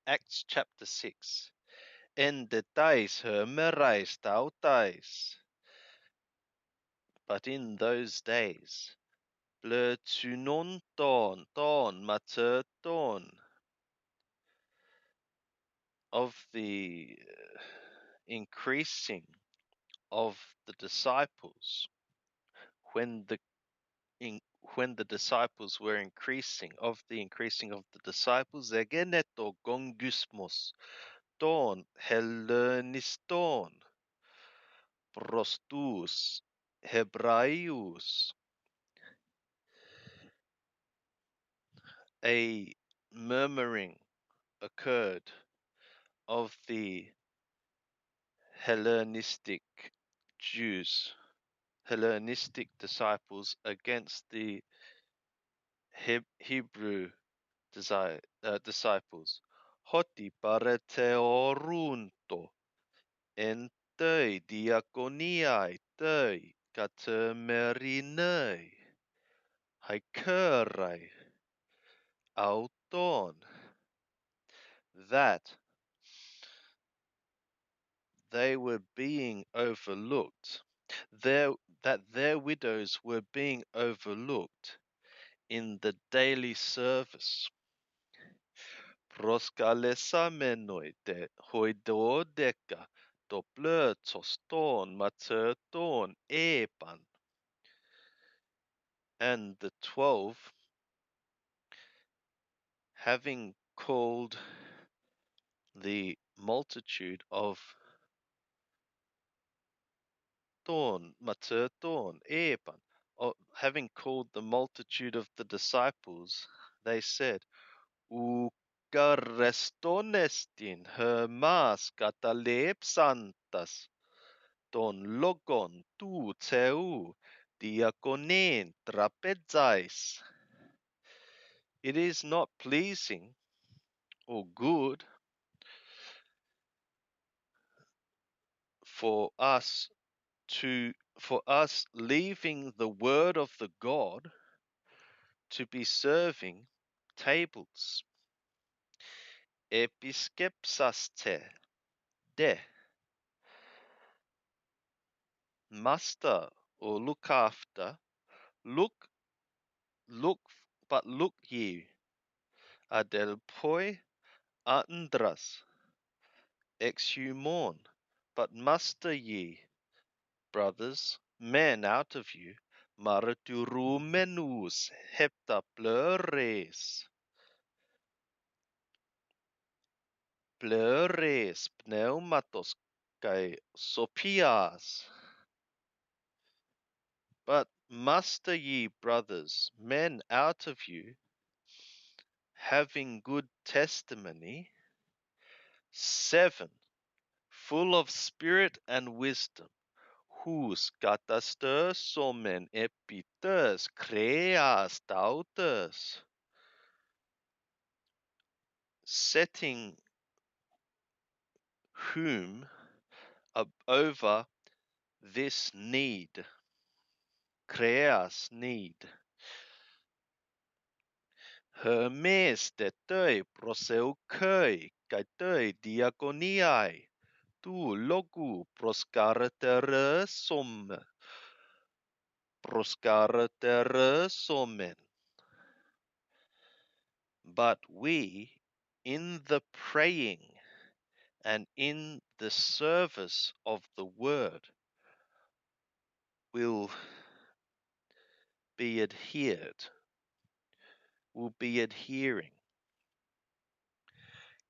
Acts chapter 6. En details hermerais tautais. But in those days, blurtunon ton mater ton, of the increasing of the disciples, when the when the disciples were increasing, of the increasing of the disciples, egeneto gongusmos, ton Helleniston, prostus Hebraius, a murmuring occurred of the Hellenistic Jews, Hellenistic disciples against the Hebrew disciples. Hoti pareteorunto en tei diakoniai tei katemerinei haikerai auton, that they were being overlooked, that their widows were being overlooked in the daily service. Proskalesamenoid hoidodeca doplertos ton mater ton epan. And the 12, having called the multitude of ton mater ton epan, having called the multitude of the disciples, they said, Ukarestonestin hermas catalepsantas, ton logon tu teu diaconen trapezais. It is not pleasing or good for us leaving the word of the God to be serving tables. Episkepsaste de, master or look after, look, but look ye, adelpoi andras, exhumon, but muster ye, brothers, men out of you, marturumenus hepta pleures pneumatos kai sopias. But muster ye, brothers, men out of you, having good testimony, 7, full of spirit and wisdom, whose kataster somen epites creas tautes, setting whom over this need, creas need, Hermes de tei proseuchei kai tei diakoniai, tu logu proscaretere somen. But we, in the praying and in the service of the word, will be adhering.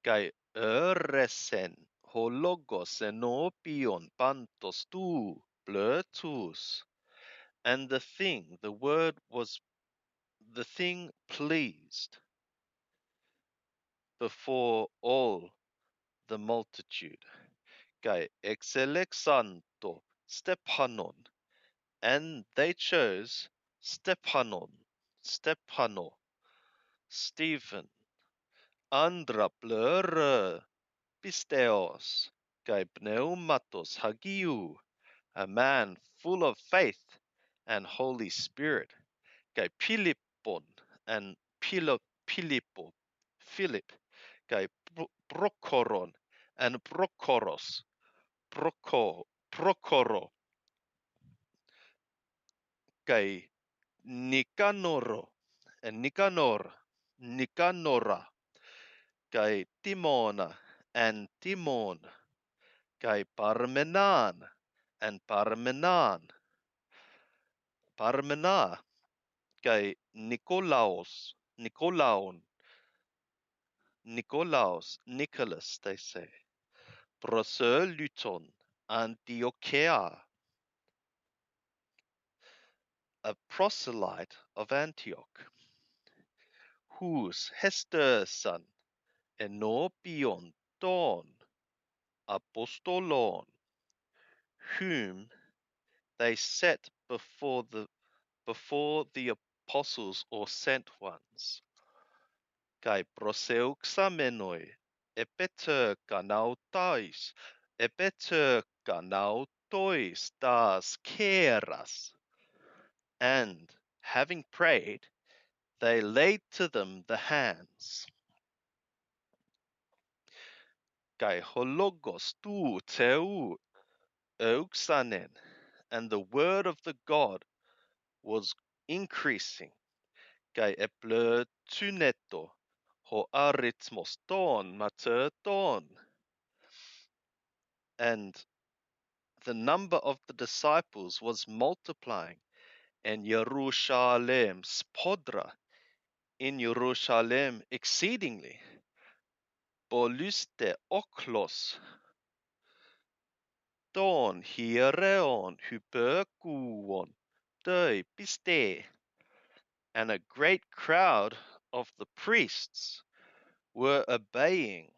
Kai öresen hologos enopion pantos tu blurtus. And the thing pleased before all the multitude. Kai exelexanto Stephanon, and they chose Stepano, Stephen, andra plure pisteos, kai pneumatos hagiu, a man full of faith and Holy Spirit, kai Philippon and Philip, kai prokoron and prokoros, prokoro, kai Nicanoro and Nicanora, kai Timona and Timon, kai Parmenan and Parmena, kai Nicholas, they say, Proselyton, Antiochia, a proselyte of Antioch, whose Hester's son, Enopion Don, Apostolon, whom they set before the apostles or sent ones, kai proseuxamenoi, epeter kanautois das keras, and having prayed, they laid to them the hands. Kai hologos tu teu euxanen, and the word of the God was increasing. Kai tuneto ho arithmos ton mater ton, and the number of the disciples was multiplying, and Jerusalem spodra, in Jerusalem exceedingly, boluste oklos, ton hiereon hyperkuon, dei piste, and a great crowd of the priests were obeying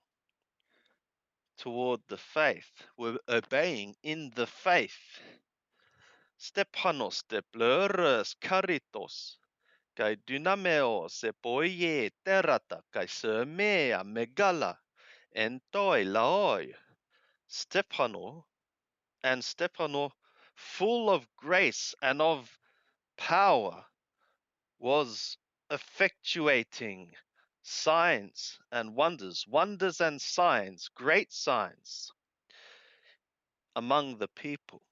toward the faith, were obeying in the faith. Stepanos de pleuros caritos, kai dynameo se poie terata, kai sermea megala, en toi laoi. Stepano, full of grace and of power, was effectuating signs and wonders and signs, great signs among the people.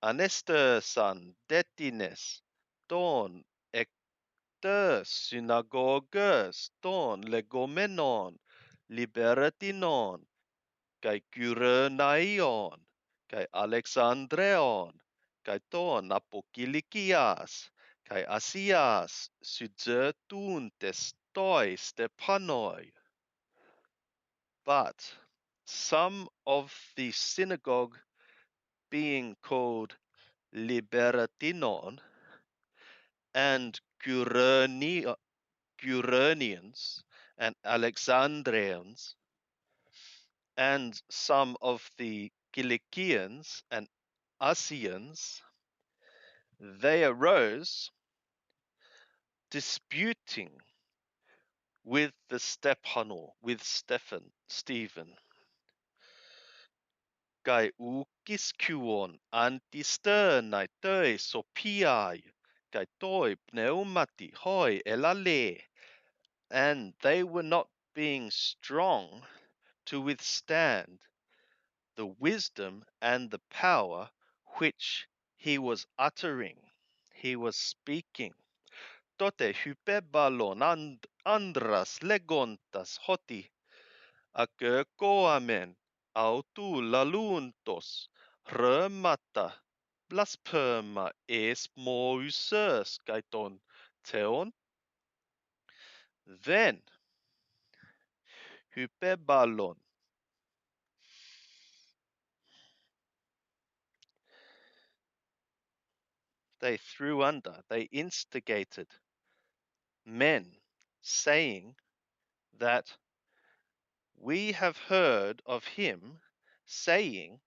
Anester san detines, ton ekter synagoges, ton legomenon, liberatinon, kai Kyrenaion, kai Alexandreon, kai ton apokilikias, kai Asias sudzetuntes toi Stepanoi. But some of the synagogue, being called Liberatinon and Curenians and Alexandrians, and some of the Cilicians and Asians, they arose disputing with Stephen. Kai ukiskuon antisternai toi sopiai, kai toi pneumati hoi elale, and they were not being strong to withstand the wisdom and the power which he was uttering, he was speaking. Tote hypebalon andras legontas hoti, koamen autu laluntos, remata, blasphema es moises kaiton theon. Then hypebalon, they instigated men, saying that we have heard of him saying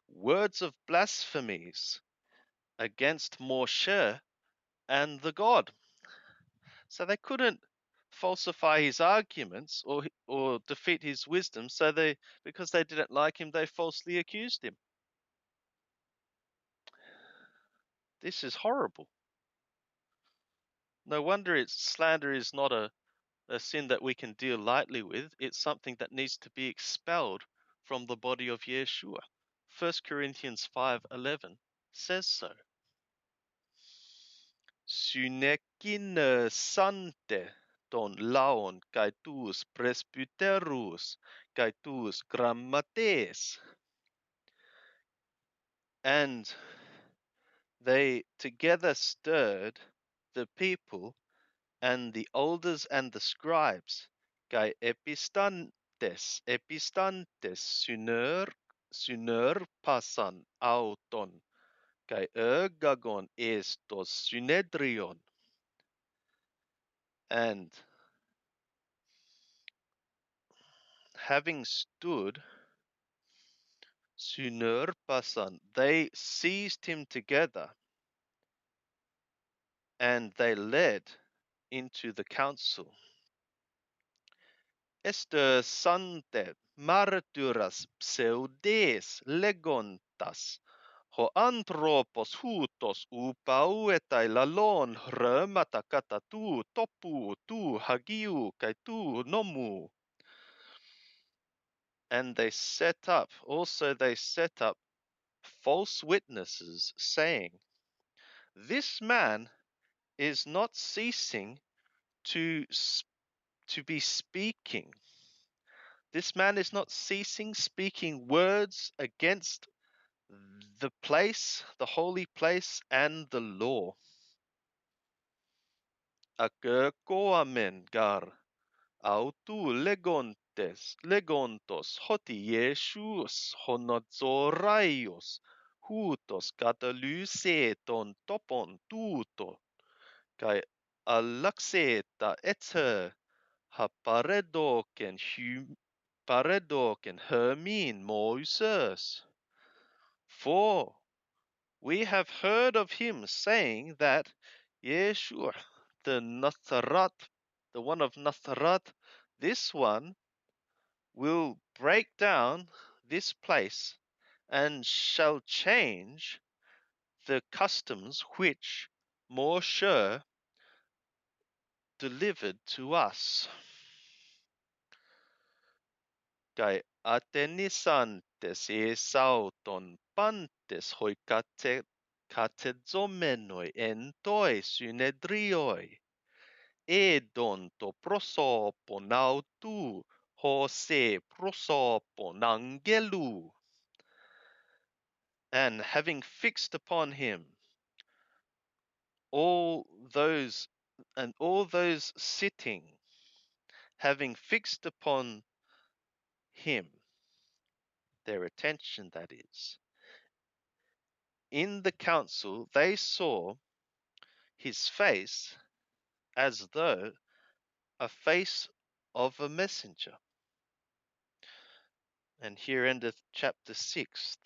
words of blasphemies against Moshe and the God. So they couldn't falsify his arguments or defeat his wisdom. So because they didn't like him, they falsely accused him. This is horrible. No wonder slander is not a sin that we can deal lightly with. It's something that needs to be expelled from the body of Yeshua. 1 Corinthians 5:11 says so. Synekin sante ton laon kai tous presbyterus kai tous grammates. And they together stirred the people and the elders and the scribes, kai epistantes syner pasan auton, kai ergagon estos synedrion. And having stood syner pasan, they seized him together, and they led into the council. Este sante martyras pseudes legontas, ho anthropos hutos upauetai lalon römata kata tu topu tu hagiu kai tu nomu. And they set up false witnesses, saying, this man is not ceasing to be speaking. This man is not ceasing speaking words against the place, the holy place, and the law. Amen, gar autu legontos, hoti Iesus, honozoraios, hutos katalyseton topon tuto, kai alaxeta ether, ha paredoken hermin Moses. For we have heard of him saying that Yeshua, the Nazareth, the one of Nazareth, this one will break down this place and shall change the customs which Moshe delivered to us. Kai atenisantes esauton pantes hoi katezomenoi entoi synedrioi, edon to prosopon autu, ho se prosopon angelu. And having fixed upon him all those sitting, having fixed upon him their attention, that is, in the council they saw his face as though a face of a messenger. And here endeth chapter 6.